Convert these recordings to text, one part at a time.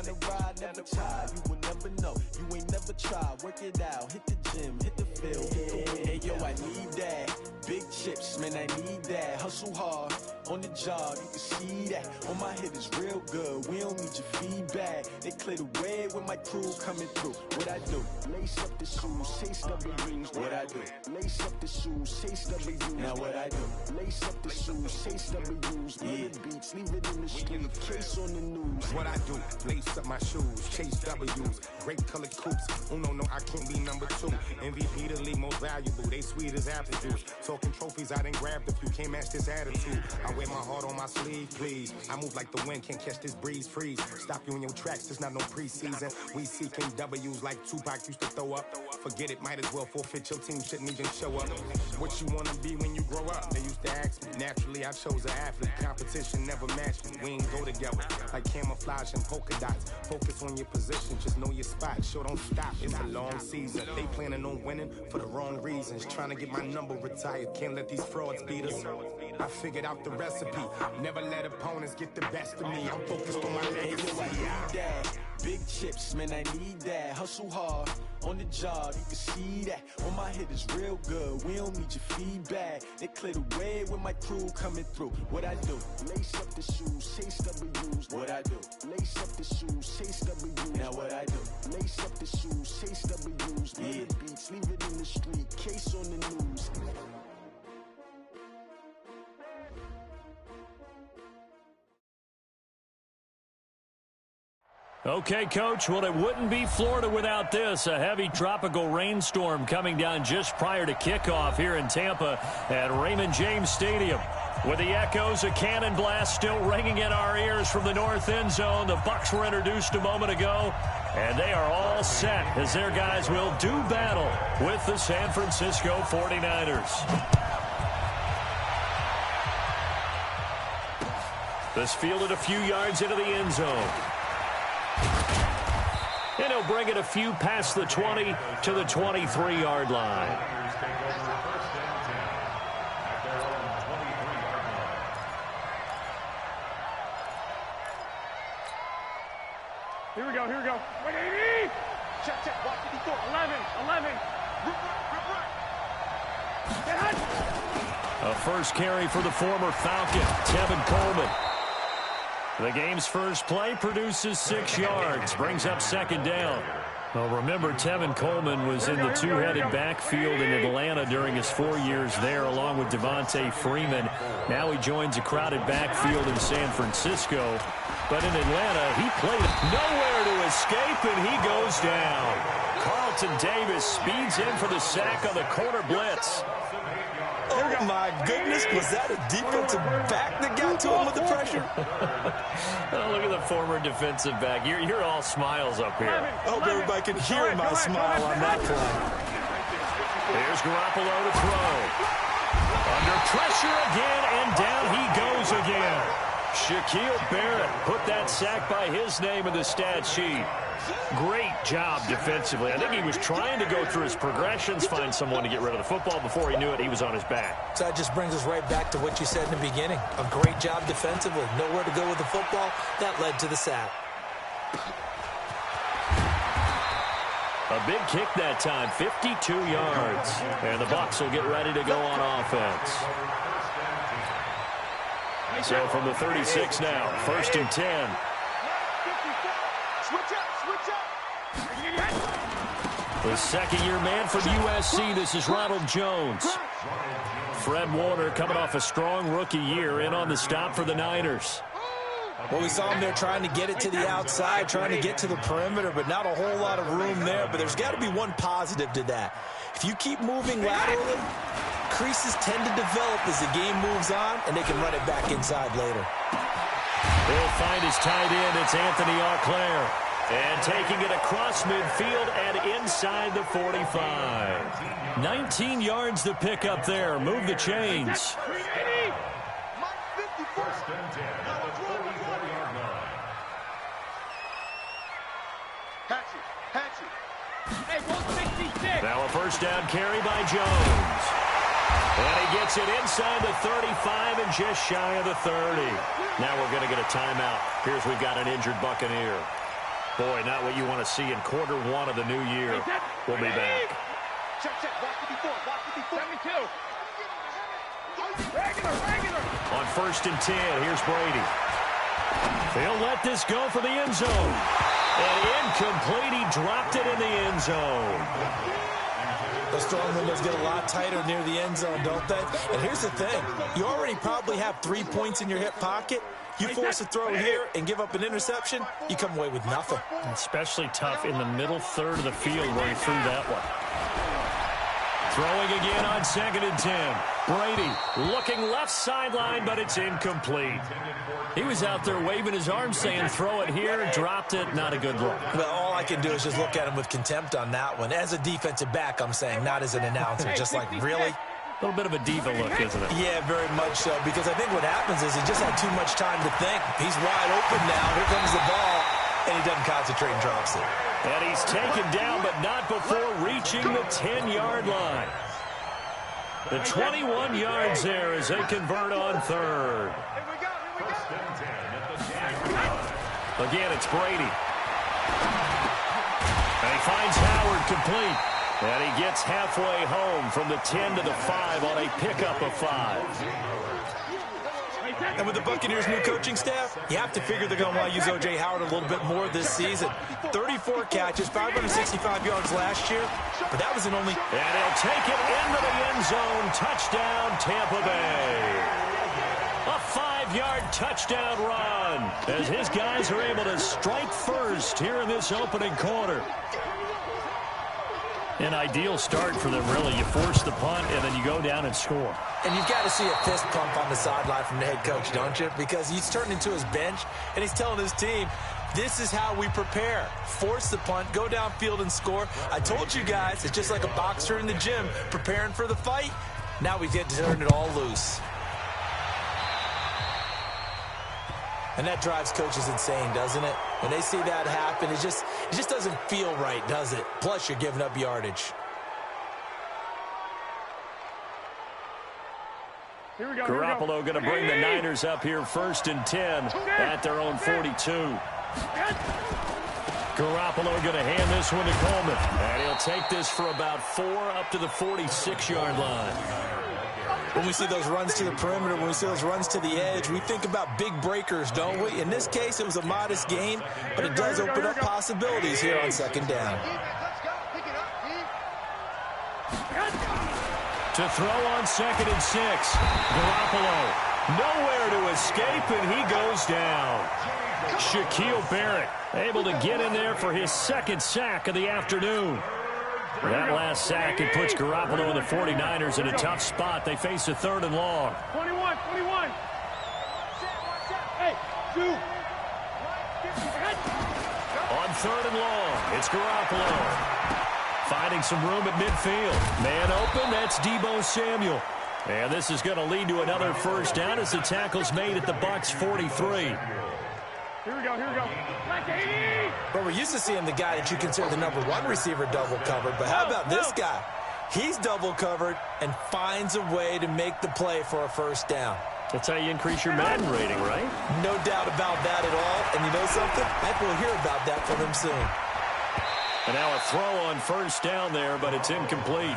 down the ride, never tired. You will never know, you ain't never tried. Work it out, hit the gym, hit the field, hit the win. Hey yo, I need that. Big chips, man, I need that. Hustle hard, on the job, you can see that. On my hit is real good, we don't need your feedback. They clear the way with my crew coming through. What I do? Lace up the shoes, chase W's. What I do? Lace up the shoes, chase W's. Now what I do? Lace up the shoes, chase W's. Yeah. Beats, leave it in the street, case on the news. What I do? Lace up my shoes, chase W's. Great colored coops. Oh no, I can't be number 2. MVP the league most valuable. They sweet as apple juice. Talking trophies, I done grabbed a few. Can't match this attitude. I wear my heart on my sleeve, please. I move like the wind, can't catch this breeze. Freeze. Stop you in your tracks. There's not no preseason. We seeking W's like Tupac used to throw up. Forget it, might as well forfeit. Your team shouldn't even show up. What you wanna be when you grow up? They used to ask me. Naturally, I chose an athlete. Competition never matched me. We ain't go together like camouflage and polka dots. Focus on your position, just know your spot. Sure, don't stop. It's a long season. They planning on winning for the wrong reasons. Trying to get my number retired. Can't let these frauds beat us. I figured out the recipe. Never let opponents get the best of me. I'm focused on my legacy. I need that. Big chips, man, I need that. Hustle hard, on the job, you can see that. On my hit is real good, we don't need your feedback. They clear the way with my crew coming through. What I do? Lace up the shoes, chase W's. What I do? Lace up the shoes, chase W's. Now what I do? Lace up the shoes, chase W's. Yeah. Beats, leave it in the street, case on the news. Okay, Coach, well, it wouldn't be Florida without this. A heavy tropical rainstorm coming down just prior to kickoff here in Tampa at Raymond James Stadium. With the echoes of cannon blast still ringing in our ears from the north end zone, the Bucs were introduced a moment ago, and they are all set as their guys will do battle with the San Francisco 49ers. This fielded a few yards into the end zone. And he'll bring it a few past the 20 to the 23-yard line. Here we go. Wait, 80! Check. Watch 54. 11. A first carry for the former Falcon, Tevin Coleman. The game's first play produces 6 yards, brings up second down. Well, remember, Tevin Coleman was in the two-headed backfield in Atlanta during his 4 years there, along with Devontae Freeman. Now he joins a crowded backfield in San Francisco. But in Atlanta, he played nowhere to escape, and he goes down. Carlton Davis speeds in for the sack on the corner blitz. Oh, my goodness. Was that a defensive back that got to him with the pressure? Oh, look at the former defensive back. You're all smiles up here. I hope everybody can hear my smile on that play. Here's Garoppolo to throw. Under pressure again, and down he goes again. Shaquille Barrett put that sack by his name in the stat sheet. Great job defensively. I think he was trying to go through his progressions, find someone to get rid of the football. Before he knew it, he was on his back. So that just brings us right back to what you said in the beginning. A great job defensively. Nowhere to go with the football. That led to the sack. A big kick that time, 52 yards. And the Bucs will get ready to go on offense. So from the 36 now, 1st and 10. The second-year man from USC, this is Ronald Jones. Fred Warner coming off a strong rookie year in on the stop for the Niners. Well, we saw him there trying to get it to the outside, trying to get to the perimeter, but not a whole lot of room there. But there's got to be one positive to that. If you keep moving laterally, creases tend to develop as the game moves on, and they can run it back inside later. He'll find his tight end. It's Anthony Auclair. And taking it across midfield and inside the 45. 19 yards to pick up there. Move the chains. Now a first down carry by Jones. And he gets it inside the 35 and just shy of the 30. Now we're going to get a timeout. Here's we've got an injured Buccaneer. Boy, not what you want to see in quarter one of the new year. We'll be back. Check. Watch the before. 72. Regular. On 1st and 10, here's Brady. They'll let this go for the end zone. And incomplete. He dropped it in the end zone. Those throwing windows get a lot tighter near the end zone, don't they? And here's the thing. You already probably have 3 points in your hip pocket. You force a throw here and give up an interception, you come away with nothing. Especially tough in the middle third of the field where he threw that one. Throwing again on 2nd and 10. Brady looking left sideline, but it's incomplete. He was out there waving his arms saying, throw it here, dropped it, not a good look. Well, all I can do is just look at him with contempt on that one. As a defensive back, I'm saying, not as an announcer. Just like, really? A little bit of a diva look, isn't it? Yeah, very much so, because I think what happens is he just had too much time to think. He's wide open now. Here comes the ball, and he doesn't concentrate and drops it. And he's taken down, but not before reaching the 10-yard line. The 21 yards there as they convert on 3rd. Again, it's Brady. And he finds Howard complete. And he gets halfway home from the 10 to the 5 on a pickup of 5. And with the Buccaneers' new coaching staff, you have to figure they're going to want to use O.J. Howard a little bit more this season. 34 catches, 565 yards last year, but that was an only... And he'll take it into the end zone. Touchdown, Tampa Bay. A 5-yard touchdown run as his guys are able to strike first here in this opening quarter. An ideal start for them, really. You force the punt, and then you go down and score. And you've got to see a fist pump on the sideline from the head coach, don't you? Because he's turned into his bench, and he's telling his team, this is how we prepare. Force the punt, go downfield and score. I told you guys, it's just like a boxer in the gym preparing for the fight. Now we get to turn it all loose. And that drives coaches insane, doesn't it? When they see that happen, it just doesn't feel right, does it? Plus, you're giving up yardage. Garoppolo going to bring the Niners up here 1st and 10 at their own 42. Garoppolo going to hand this one to Coleman. And he'll take this for about 4 up to the 46-yard line. When we see those runs to the perimeter, when we see those runs to the edge, we think about big breakers, don't we? In this case, it was a modest gain, but it does open up possibilities here on 2nd down. To throw on 2nd and 6. Garoppolo nowhere to escape, and he goes down. Shaquille Barrett able to get in there for his 2nd sack of the afternoon. That last sack, it puts Garoppolo and the 49ers in a tough spot. They face a 3rd and long. 21. Hey, 2. On 3rd and long, it's Garoppolo. Finding some room at midfield. Man open, that's Deebo Samuel. And this is going to lead to another 1st down as the tackle's made at the Bucs 43. Here we go. But we're used to seeing the guy that you consider the #1 receiver double covered. But how about this guy? He's double covered and finds a way to make the play for a 1st down. That's how you increase your Madden rating, right? No doubt about that at all. And you know something? I think we'll hear about that from him soon. And now a throw on 1st down there, but it's incomplete.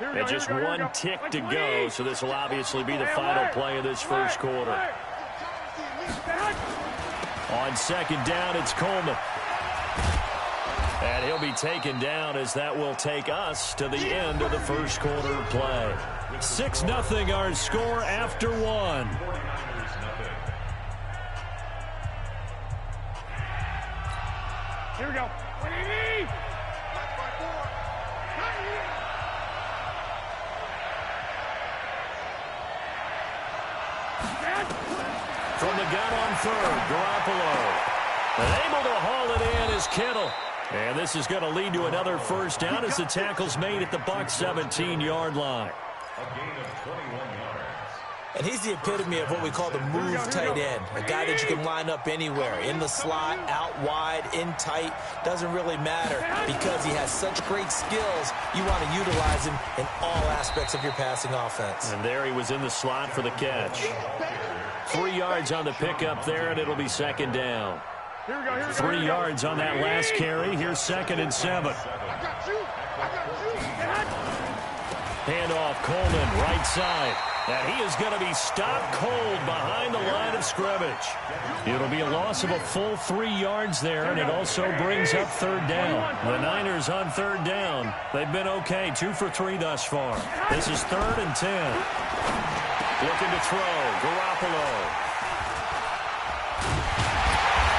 And just one tick to go, so this will obviously be the final play of this 1st quarter. On 2nd down, it's Coleman. And he'll be taken down as that will take us to the end of the 1st quarter of play. 6-0 our score after 1. Here we go. From the gun on 3rd, Garoppolo. And able to haul it in is Kittle. And this is going to lead to another 1st down as the tackle's made at the Bucs 17-yard line. A gain of 21 yards. And he's the epitome of what we call the move tight end, a guy that you can line up anywhere, in the slot, out wide, in tight, doesn't really matter because he has such great skills. You want to utilize him in all aspects of your passing offense. And there he was in the slot for the catch. 3 yards on the pickup there, and it'll be second down. 3 yards on that last carry. Here's 2nd and 7. Handoff, Coleman, right side. And he is going to be stopped cold behind the line of scrimmage. It'll be a loss of a full 3 yards there, and it also brings up 3rd down. The Niners on 3rd down. They've been okay, 2 for 3 thus far. This is 3rd and 10. Looking to throw, Garoppolo.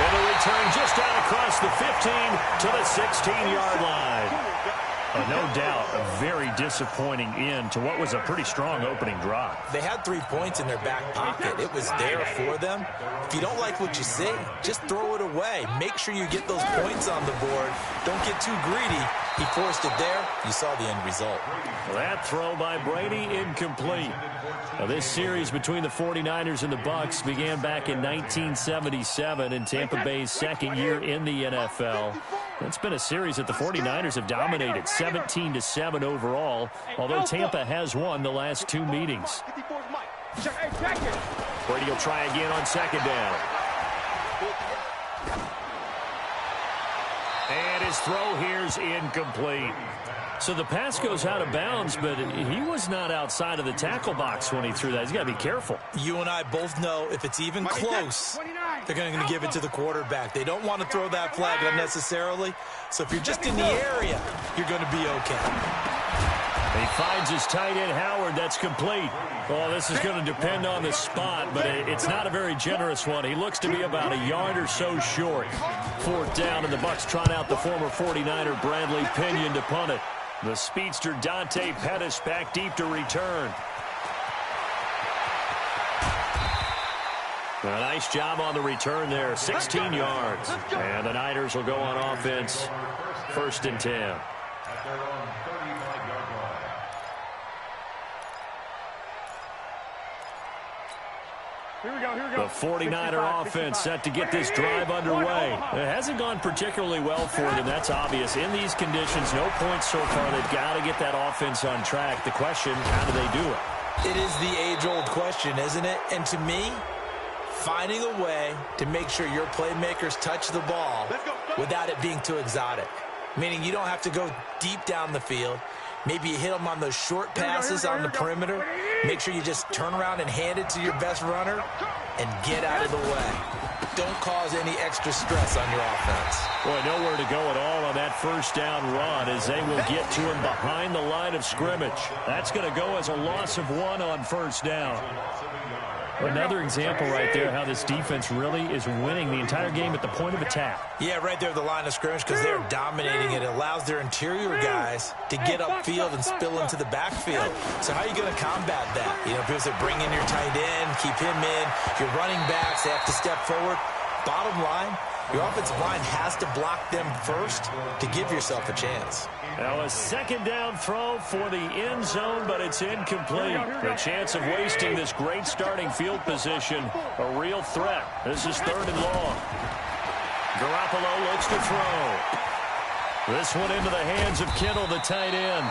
And a return just out across the 15 to the 16-yard line. No doubt, a very disappointing end to what was a pretty strong opening drive. They had 3 points in their back pocket. It was there for them. If you don't like what you see, just throw it away. Make sure you get those points on the board. Don't get too greedy. He forced it there. You saw the end result. That throw by Brady, incomplete. Now, this series between the 49ers and the Bucs began back in 1977 in Tampa Bay's 2nd year in the NFL. It's been a series that the 49ers have dominated, 17-7 overall, although Tampa has won the last 2 meetings. Brady will try again on 2nd down. And his throw here's incomplete. So the pass goes out of bounds, but he was not outside of the tackle box when he threw that. He's got to be careful. You and I both know if it's even close, they're going to give it to the quarterback. They don't want to throw that flag unnecessarily. So if you're just in the area, you're going to be okay. He finds his tight end, Howard. That's complete. Well, this is going to depend on the spot, but it's not a very generous one. He looks to be about a yard or so short. 4th down, and the Bucs trot out the former 49er Bradley Pinion to punt it. The speedster Dante Pettis back deep to return. A nice job on the return there, 16 yards. And the Niners will go on offense, 1st and 10. The 49er offense set to get this drive underway. It hasn't gone particularly well for them, that's obvious. In these conditions, no points so far. They've got to get that offense on track. The question, how do they do it? It is the age-old question, isn't it? And to me, finding a way to make sure your playmakers touch the ball without it being too exotic. Meaning you don't have to go deep down the field. Maybe you hit them on those short passes on the perimeter. Make sure you just turn around and hand it to your best runner and get out of the way. Don't cause any extra stress on your offense. Boy, nowhere to go at all on that 1st down run as they will get to him behind the line of scrimmage. That's going to go as a loss of 1 on 1st down. Another example right there how this defense really is winning the entire game at the point of attack. Yeah, right there at the line of scrimmage because they're dominating it. It allows their interior guys to get upfield and spill into the backfield. So how are you going to combat that? You know, people say bring in your tight end, keep him in. Your running backs, they have to step forward. Bottom line, your offensive line has to block them first to give yourself a chance. Now a 2nd down throw for the end zone, but it's incomplete. The chance of wasting this great starting field position, a real threat. This is 3rd and long. Garoppolo looks to throw. This one into the hands of Kittle, the tight end.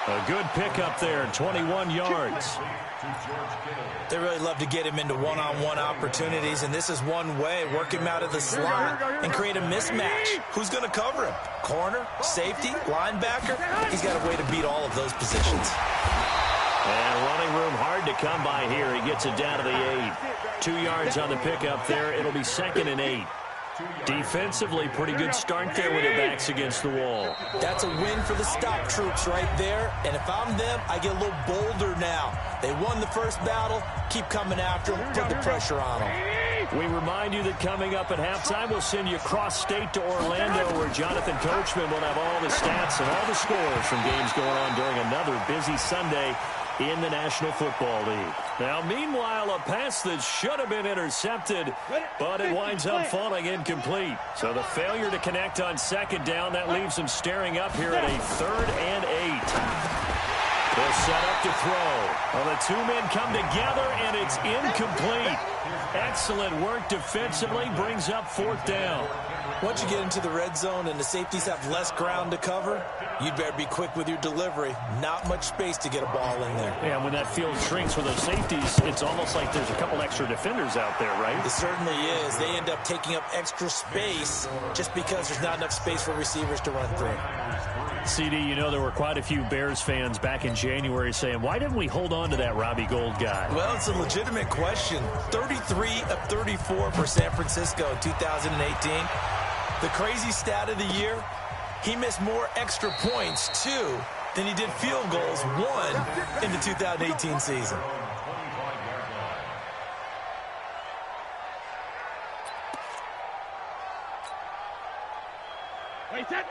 A good pickup there, 21 yards. They really love to get him into one-on-one opportunities, and this is one way. Work him out of the slot and create a mismatch. Who's going to cover him? Corner, safety, linebacker? He's got a way to beat all of those positions. And running room hard to come by here. He gets it down to the 8. 2 yards on the pickup there. It'll be 2nd and 8. Defensively, pretty good start there with their backs against the wall. That's a win for the stop troops right there. And if I'm them, I get a little bolder now. They won the first battle. Keep coming after them. Put the pressure on them. We remind you that coming up at halftime, we'll send you cross-state to Orlando, where Jonathan Coachman will have all the stats and all the scores from games going on during another busy Sunday in the National Football League. Now, meanwhile, a pass that should have been intercepted, but it winds up falling incomplete. So the failure to connect on 2nd down, that leaves them staring up here at a 3rd and 8. The They'll set up to throw. Well, the two men come together, and it's incomplete. Excellent work defensively, brings up 4th down. Once you get into the red zone and the safeties have less ground to cover, you'd better be quick with your delivery. Not much space to get a ball in there. And when that field shrinks with those safeties, it's almost like there's a couple extra defenders out there, right? It certainly is. They end up taking up extra space just because there's not enough space for receivers to run through. CD, you know there were quite a few Bears fans back in January saying, why didn't we hold on to that Robbie Gould guy? Well, it's a legitimate question. 33 of 34 for San Francisco in 2018. The crazy stat of the year, he missed more extra points, 2, than he did field goals, 1, in the 2018 season.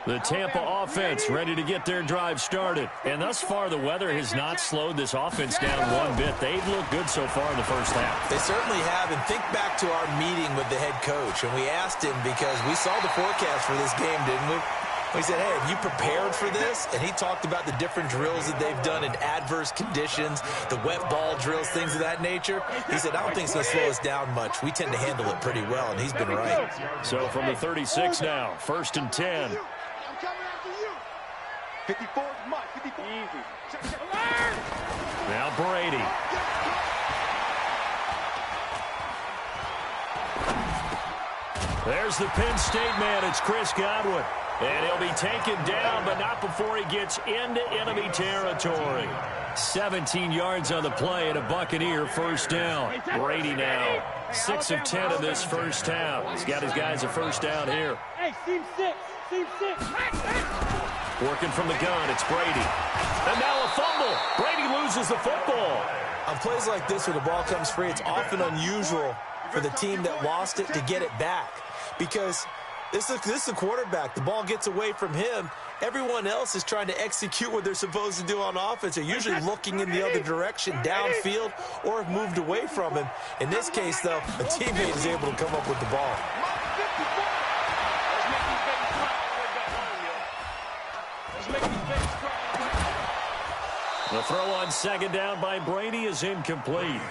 The Tampa offense ready to get their drive started. And thus far, the weather has not slowed this offense down one bit. They've looked good so far in the first half. They certainly have. And think back to our meeting with the head coach. And we asked him because we saw the forecast for this game, didn't we? We said, hey, have you prepared for this? And he talked about the different drills that they've done in adverse conditions, the wet ball drills, things of that nature. He said, I don't think it's going to slow us down much. We tend to handle it pretty well, and he's been right. So from the 36 now, 1st and 10. I'm coming after you. 54, Mike, 54. Easy. Now Brady. There's the Penn State man. It's Chris Godwin. And he'll be taken down, but not before he gets into enemy territory. 17 yards on the play and a Buccaneer 1st down. Brady now 6 of 10 in this first half. He's got his guys a 1st down here. Hey, team 6. Working from the gun, it's Brady. And now a fumble. Brady loses the football. On plays like this where the ball comes free, it's often unusual for the team that lost it to get it back. Because this is the quarterback. The ball gets away from him. Everyone else is trying to execute what they're supposed to do on offense. They're usually looking in the other direction, downfield, or have moved away from him. In this case, though, a teammate is able to come up with the ball. The throw on 2nd down by Brady is incomplete.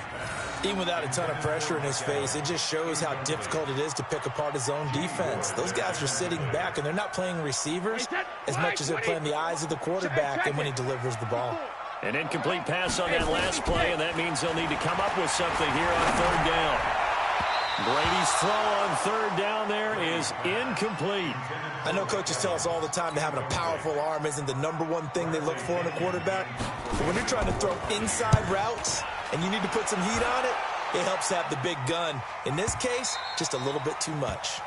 Even without a ton of pressure in his face, it just shows how difficult it is to pick apart his own defense. Those guys are sitting back, and they're not playing receivers as much as they're playing the eyes of the quarterback and when he delivers the ball. An incomplete pass on that last play, and that means they'll need to come up with something here on 3rd down. Brady's throw on 3rd down there is incomplete. I know coaches tell us all the time that having a powerful arm isn't the #1 thing they look for in a quarterback. But when you're trying to throw inside routes and you need to put some heat on it, it helps have the big gun. In this case, just a little bit too much.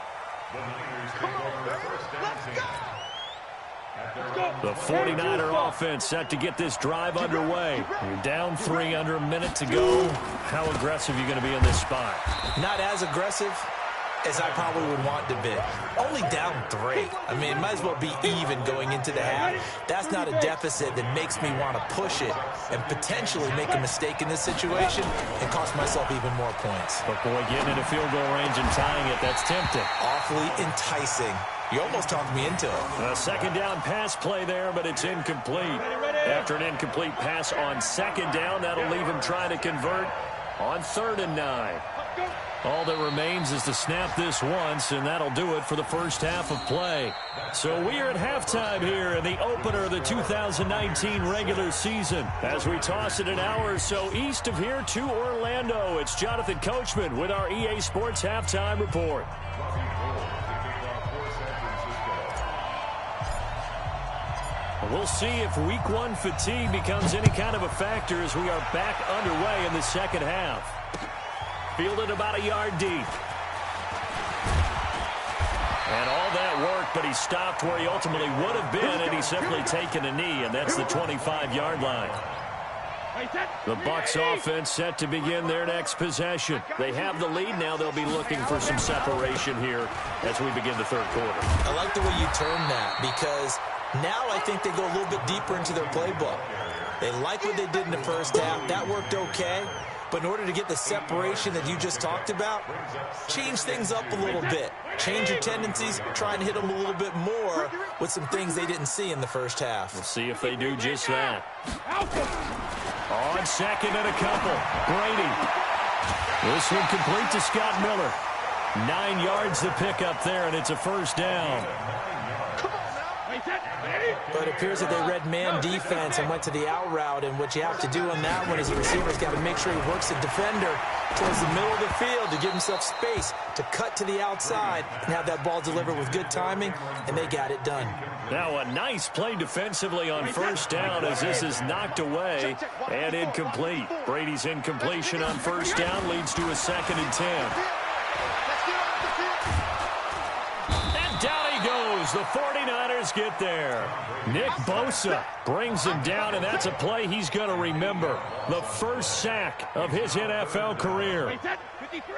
The 49er offense set to get this drive underway. You're down 3 under a minute to go. How aggressive are you going to be in this spot? Not as aggressive as I probably would want to be. Only down 3. I mean, it might as well be even going into the half. That's not a deficit that makes me want to push it and potentially make a mistake in this situation and cost myself even more points. But boy, getting into field goal range and tying it, that's tempting. Awfully enticing. You almost talked me into it. A 2nd down pass play there, but it's incomplete. After an incomplete pass on 2nd down, that'll leave him trying to convert on 3rd and 9. All that remains is to snap this once, and that'll do it for the first half of play. So we are at halftime here in the opener of the 2019 regular season. As we toss it an hour or so east of here to Orlando, it's Jonathan Coachman with our EA Sports Halftime Report. We'll see if week 1 fatigue becomes any kind of a factor as we are back underway in the second half. Fielded about a yard deep. And all that work, but he stopped where he ultimately would have been, and he's simply taken a knee, and that's the 25-yard line. The Bucs offense set to begin their next possession. They have the lead now. They'll be looking for some separation here as we begin the 3rd quarter. I like the way you term that because now I think they go a little bit deeper into their playbook. They like what they did in the first half. That worked okay. But in order to get the separation that you just talked about, change things up a little bit. change your tendencies, try and hit them a little bit more with some things they didn't see in the first half. We'll see if they do just that. On second and a couple, Brady. This one complete to Scott Miller. 9 yards the pick up there, and it's a first down. But it appears that they read man defense and went to the out route, and what you have to do on that one is the receiver's got to make sure he works the defender towards the middle of the field to give himself space to cut to the outside and have that ball delivered with good timing, and they got it done. Now a nice play defensively on first down as this is knocked away and incomplete. Brady's incompletion on first down leads to a 2nd and 10. Down he goes. The 49ers get there. Nick Bosa brings him down, and that's a play he's going to remember. The first sack of his NFL career. 53.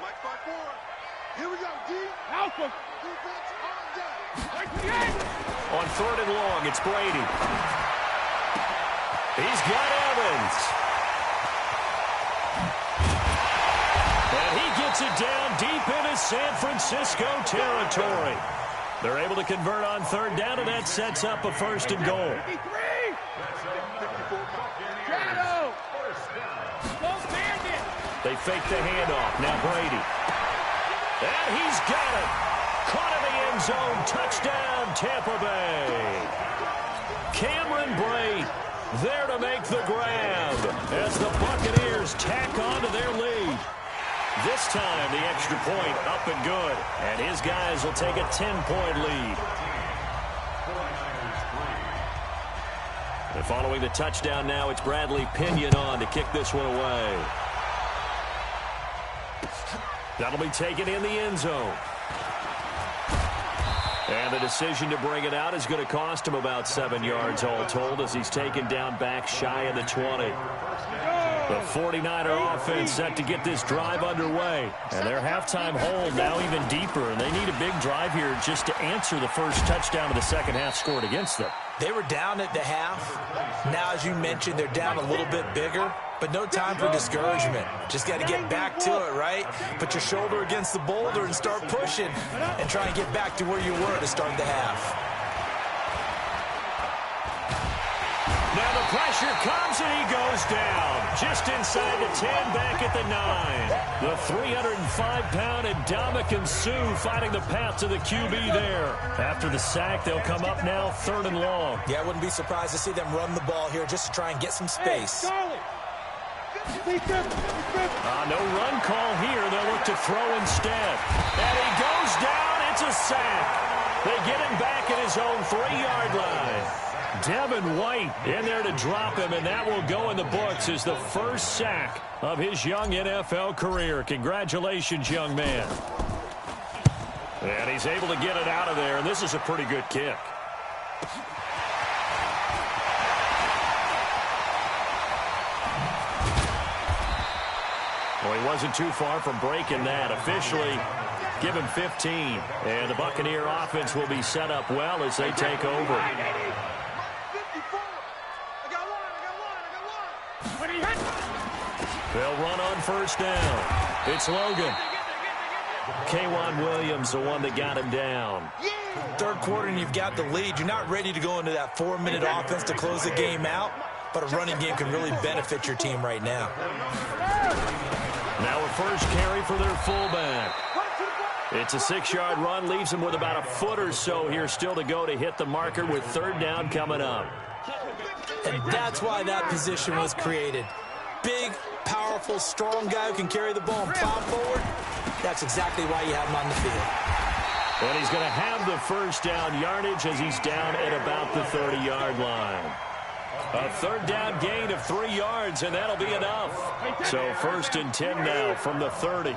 Mike 5-4. Here we go, D. Alpha. On 3rd and long, it's Brady. He's got Evans. And he gets it down deep into San Francisco territory. They're able to convert on 3rd down, and that sets up a 1st and goal. They fake the handoff. Now Brady. And he's got it. Caught in the end zone. Touchdown, Tampa Bay. Cameron Brate there to make the grab as the Buccaneers tack on to their lead. This time, the extra point up and good. And his guys will take a 10-point lead. And following the touchdown now, it's Bradley Pinion on to kick this one away. That'll be taken in the end zone. And the decision to bring it out is going to cost him about 7 yards all told as he's taken down back shy of the 20. The 49er offense set to get this drive underway. And their halftime hold now even deeper. And they need a big drive here just to answer the first touchdown of the second half scored against them. They were down at the half. Now, as you mentioned, they're down a little bit bigger. But no time for discouragement. Just got to get back to it, right? Put your shoulder against the boulder and start pushing. And try and get back to where you were to start the half. Now the pressure comes and he goes down. Just inside the 10, back at the 9. The 305-pound Ndamukong Suh finding the path to the QB there. After the sack, they'll come up now 3rd and long. Yeah, I wouldn't be surprised to see them run the ball here just to try and get some space. No run call here. They'll look to throw instead. And he goes down. It's a sack. They get him back at his own 3-yard line. Devin White in there to drop him, and that will go in the books as the first sack of his young NFL career. Congratulations, young man. And he's able to get it out of there, and this is a pretty good kick. Well, he wasn't too far from breaking that. Officially, give him 15. And the Buccaneer offense will be set up well as they take over. They'll run on first down. It's Logan. K'Wan Williams, the one that got him down. 3rd quarter and you've got the lead. You're not ready to go into that 4-minute offense to close the game out, but a running game can really benefit your team right now. Now a first carry for their fullback. It's a 6-yard run, leaves him with about a foot or so here still to go to hit the marker with 3rd down coming up. And that's why that position was created. Big, powerful, strong guy who can carry the ball and plow forward. That's exactly why you have him on the field. And he's going to have the first down yardage as he's down at about the 30-yard line. A 3rd down gain of 3 yards, and that'll be enough. So 1st and 10 now from the 30. 1st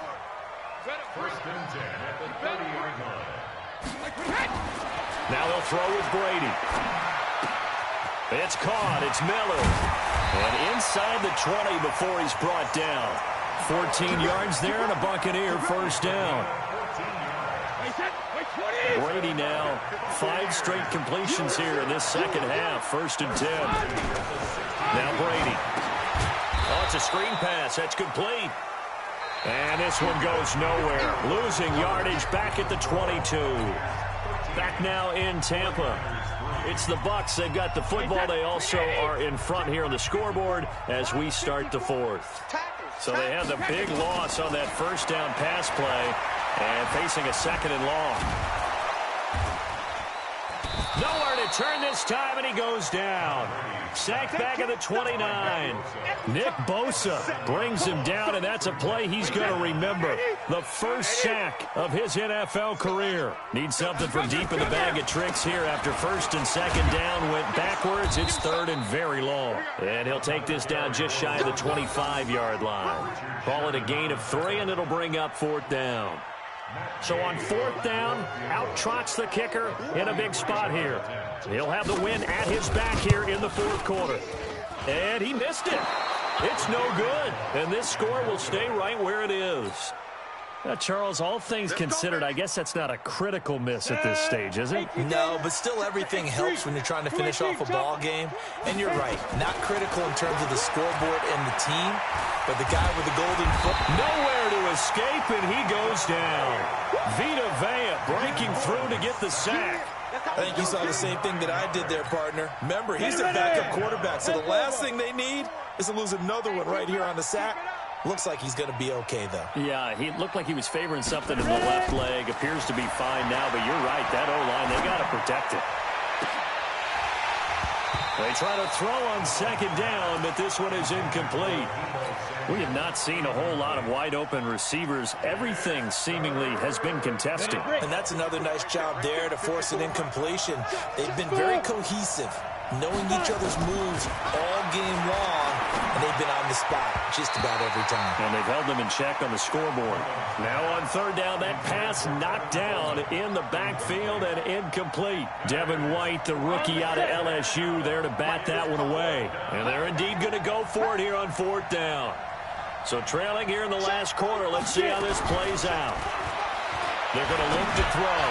and 10 at the 30-yard line. Now they'll throw with Brady. It's caught. It's Miller. And inside the 20 before he's brought down. 14 yards there and a Buccaneer first down. Brady now 5 straight completions here in this second half. 1st and 10. Now Brady. Oh, it's a screen pass. That's complete. And this one goes nowhere. Losing yardage back at the 22. Back now in Tampa. It's the Bucs. They've got the football. They also are in front here on the scoreboard as we start the fourth. So they had the big loss on that first down pass play and facing a second and long. Nowhere to turn this time, and he goes down. Sacked back at the 29. Nick Bosa brings him down, and that's a play he's going to remember. The first sack of his NFL career. Needs something from deep in the bag of tricks here after first and second down went backwards. It's third and very long. And he'll take this down just shy of the 25-yard line. Call it a gain of 3, and it'll bring up fourth down. So on fourth down, out trots the kicker in a big spot here. He'll have the win at his back here in the fourth quarter. And he missed it. It's no good. And this score will stay right where it is. Charles, all things considered, I guess that's not a critical miss at this stage, is it? No, but still everything helps when you're trying to finish off a ball game. And you're right, not critical in terms of the scoreboard and the team, but the guy with the golden foot. Nowhere to escape, and he goes down. Vita Vea breaking through to get the sack. I think you saw the same thing that I did there, partner. Remember, he's their backup quarterback, so the last thing they need is to lose another one right here on the sack. Looks like he's going to be okay, though. Yeah, he looked like he was favoring something in the left leg. Appears to be fine now, but you're right. That O-line, they got to protect it. They try to throw on second down, but this one is incomplete. We have not seen a whole lot of wide-open receivers. Everything seemingly has been contested. And that's another nice job there to force an incompletion. They've been very cohesive, knowing each other's moves all game long, and they've been on the spot just about every time. And they've held them in check on the scoreboard. Now on third down, that pass knocked down in the backfield and incomplete. Devin White, the rookie out of LSU, there to bat that one away. And they're indeed going to go for it here on fourth down. So trailing here in the last quarter, let's see how this plays out. They're going to look to throw.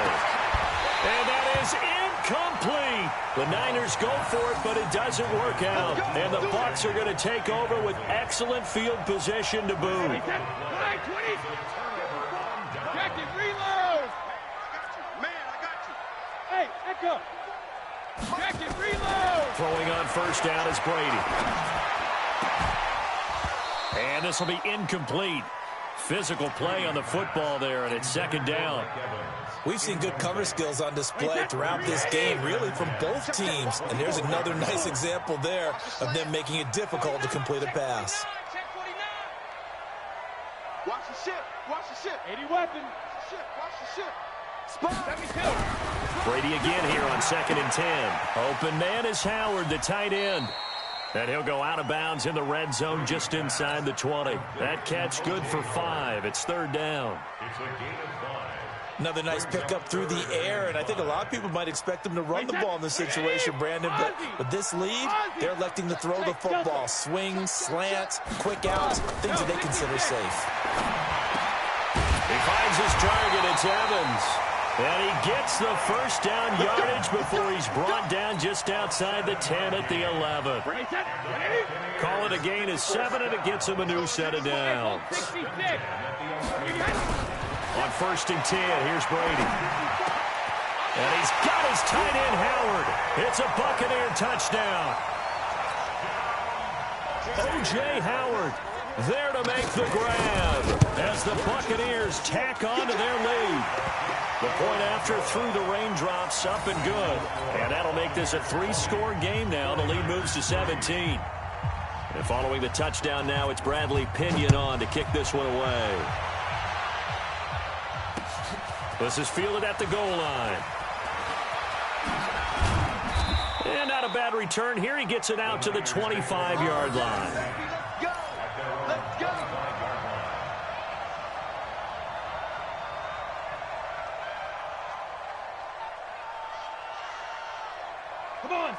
And that is incomplete. The Niners go for it, but it doesn't work out. And the Bucs are going to take over with excellent field position to boot. Jacket, reload! Man, I got you. Hey, Echo! Jacket, reload! Throwing on first down is Brady. And this will be incomplete. Physical play on the football there, and it's second down. We've seen good cover skills on display throughout this game, really from both teams. And there's another nice example there of them making it difficult to complete a pass. Watch the ship. Watch the ship. 80 weapon. Watch the ship. Spot. 72. Brady again here on second and 10. Open man is Howard, the tight end. And he'll go out of bounds in the red zone just inside the 20. That catch good for 5. It's third down. Another nice pickup through the air, and I think a lot of people might expect them to run the ball in this situation, Brandon, but with this lead, they're electing to throw the football. Swing, slant, quick outs, things that they consider safe. He finds his target. It's Evans. And he gets the first down yardage before he's brought down just outside the 10 at the 11. Call it a gain of 7, and it gets him a new set of downs. On first and 10, here's Brady. And he's got his tight end, Howard. It's a Buccaneer touchdown. O.J. Howard there to make the grab as the Buccaneers tack on to their lead. The point after through the raindrops, up and good. And that'll make this a 3-score game now. The lead moves to 17. And following the touchdown now, it's Bradley Pinion on to kick this one away. This is fielded at the goal line. And not a bad return here. He gets it out to the 25-yard line. Let's go!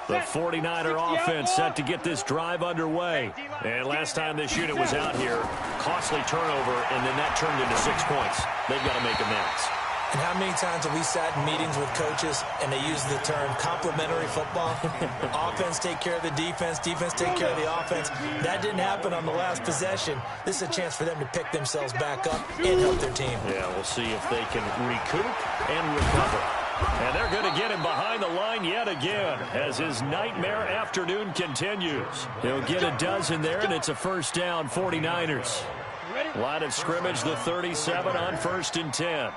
The 49er offense set to get this drive underway. And last time this unit was out here, costly turnover, and then that turned into 6 points. They've got to make amends. And how many times have we sat in meetings with coaches and they use the term complementary football? Offense take care of the defense, defense take care of the offense. That didn't happen on the last possession. This is a chance for them to pick themselves back up and help their team. Yeah, we'll see if they can recoup and recover. And they're going to get him behind the line yet again as his nightmare afternoon continues. He'll get a dozen there, and it's a first down, 49ers. Line of scrimmage, the 37 on 1st and 10.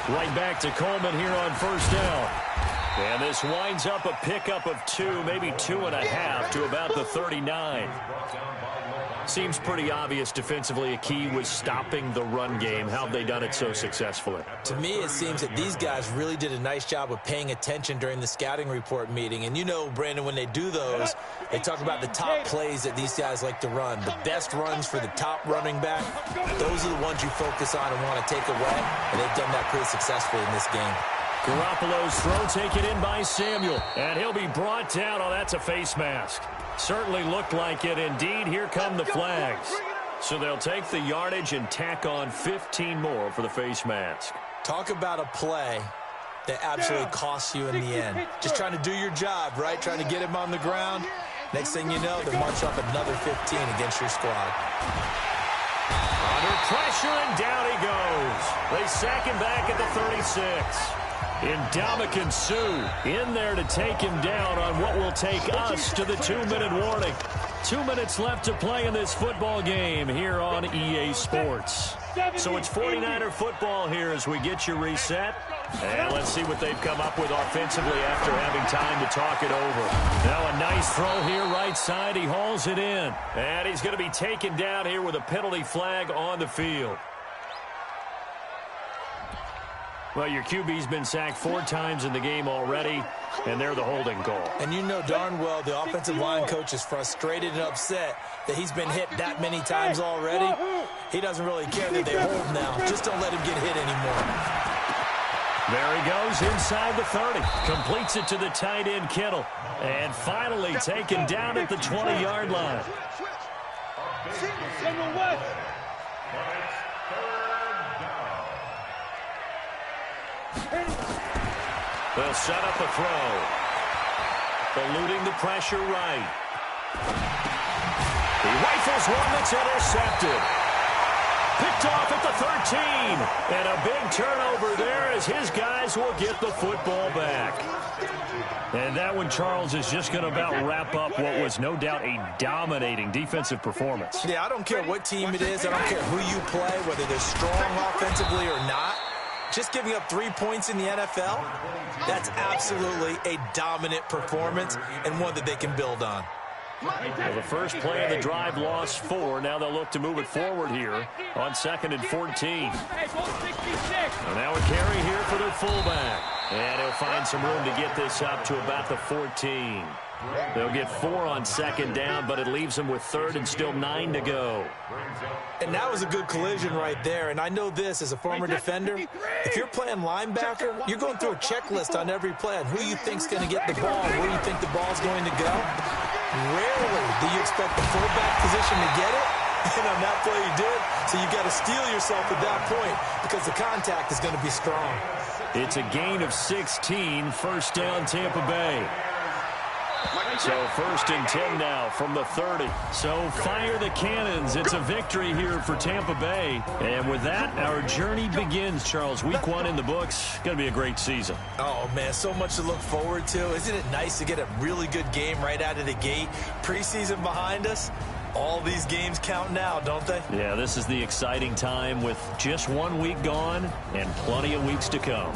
Right back to Coleman here on first down. And this winds up a pickup of 2, maybe 2.5 to about the 39. Seems pretty obvious defensively a key was stopping the run game. How have they done it so successfully? To me, it seems that these guys really did a nice job of paying attention during the scouting report meeting. And you know, Brandon, when they do those, they talk about the top plays that these guys like to run. The best runs for the top running back, those are the ones you focus on and want to take away. And they've done that pretty successfully in this game. Garoppolo's throw taken in by Samuel. And he'll be brought down. Oh, that's a face mask. Certainly looked like it. Indeed, here come the flags. So they'll take the yardage and tack on 15 more for the face mask. Talk about a play that absolutely costs you in the end. Just trying to do your job, right? Trying to get him on the ground. Next thing you know, they're marching up another 15 against your squad. Under pressure, and down he goes. They sack him back at the 36. Ndamukong Suh in there to take him down on what will take us to the 2-minute warning. 2 minutes left to play in this football game here on EA Sports. So it's 49er football here as we get you reset. And let's see what they've come up with offensively after having time to talk it over. Now a nice throw here right side. He hauls it in. And he's going to be taken down here with a penalty flag on the field. Well, your QB's been sacked 4 times in the game already, and they're the holding call. And you know darn well the offensive line coach is frustrated and upset that he's been hit that many times already. He doesn't really care that they hold now. Just don't let him get hit anymore. There he goes inside the 30. Completes it to the tight end, Kittle. And finally taken down at the 20-yard line. They'll set up a throw. Eluding the pressure right. He rifles one that's intercepted. Picked off at the 13. And a big turnover there as his guys will get the football back. And that one, Charles, is just going to about wrap up what was no doubt a dominating defensive performance. Yeah, I don't care what team it is. I don't care who you play, whether they're strong offensively or not. Just giving up 3 points in the NFL, that's absolutely a dominant performance and one that they can build on. Well, the first play of the drive lost 4. Now they'll look to move it forward here on 2nd and 14. And now a carry here for their fullback. And he'll find some room to get this up to about the 14. They'll get 4 on 2nd down, but it leaves them with 3rd and still 9 to go. And that was a good collision right there. And I know this as a former defender. If you're playing linebacker, you're going through a checklist on every play on who you think's going to get the ball, where you think the ball's going to go. Rarely do you expect the fullback position to get it. And on that play you did. So you got to steel yourself at that point because the contact is going to be strong. It's a gain of 16, first down Tampa Bay. So 1st and 10 now from the 30. So fire the cannons. It's a victory here for Tampa Bay. And with that, our journey begins, Charles. Week 1 in the books. Going to be a great season. Oh, man, so much to look forward to. Isn't it nice to get a really good game right out of the gate? Preseason behind us. All these games count now, don't they? Yeah, this is the exciting time with just 1 week gone and plenty of weeks to come.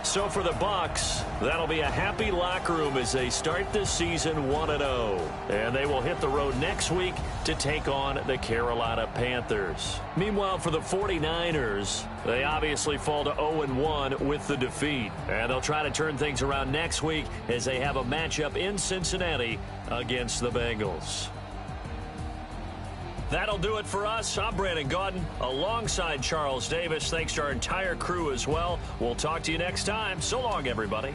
So for the Bucs, that'll be a happy locker room as they start this season 1-0. And they will hit the road next week to take on the Carolina Panthers. Meanwhile, for the 49ers, they obviously fall to 0-1 with the defeat. And they'll try to turn things around next week as they have a matchup in Cincinnati against the Bengals. That'll do it for us. I'm Brandon Gaudin alongside Charles Davis. Thanks to our entire crew as well. We'll talk to you next time. So long, everybody.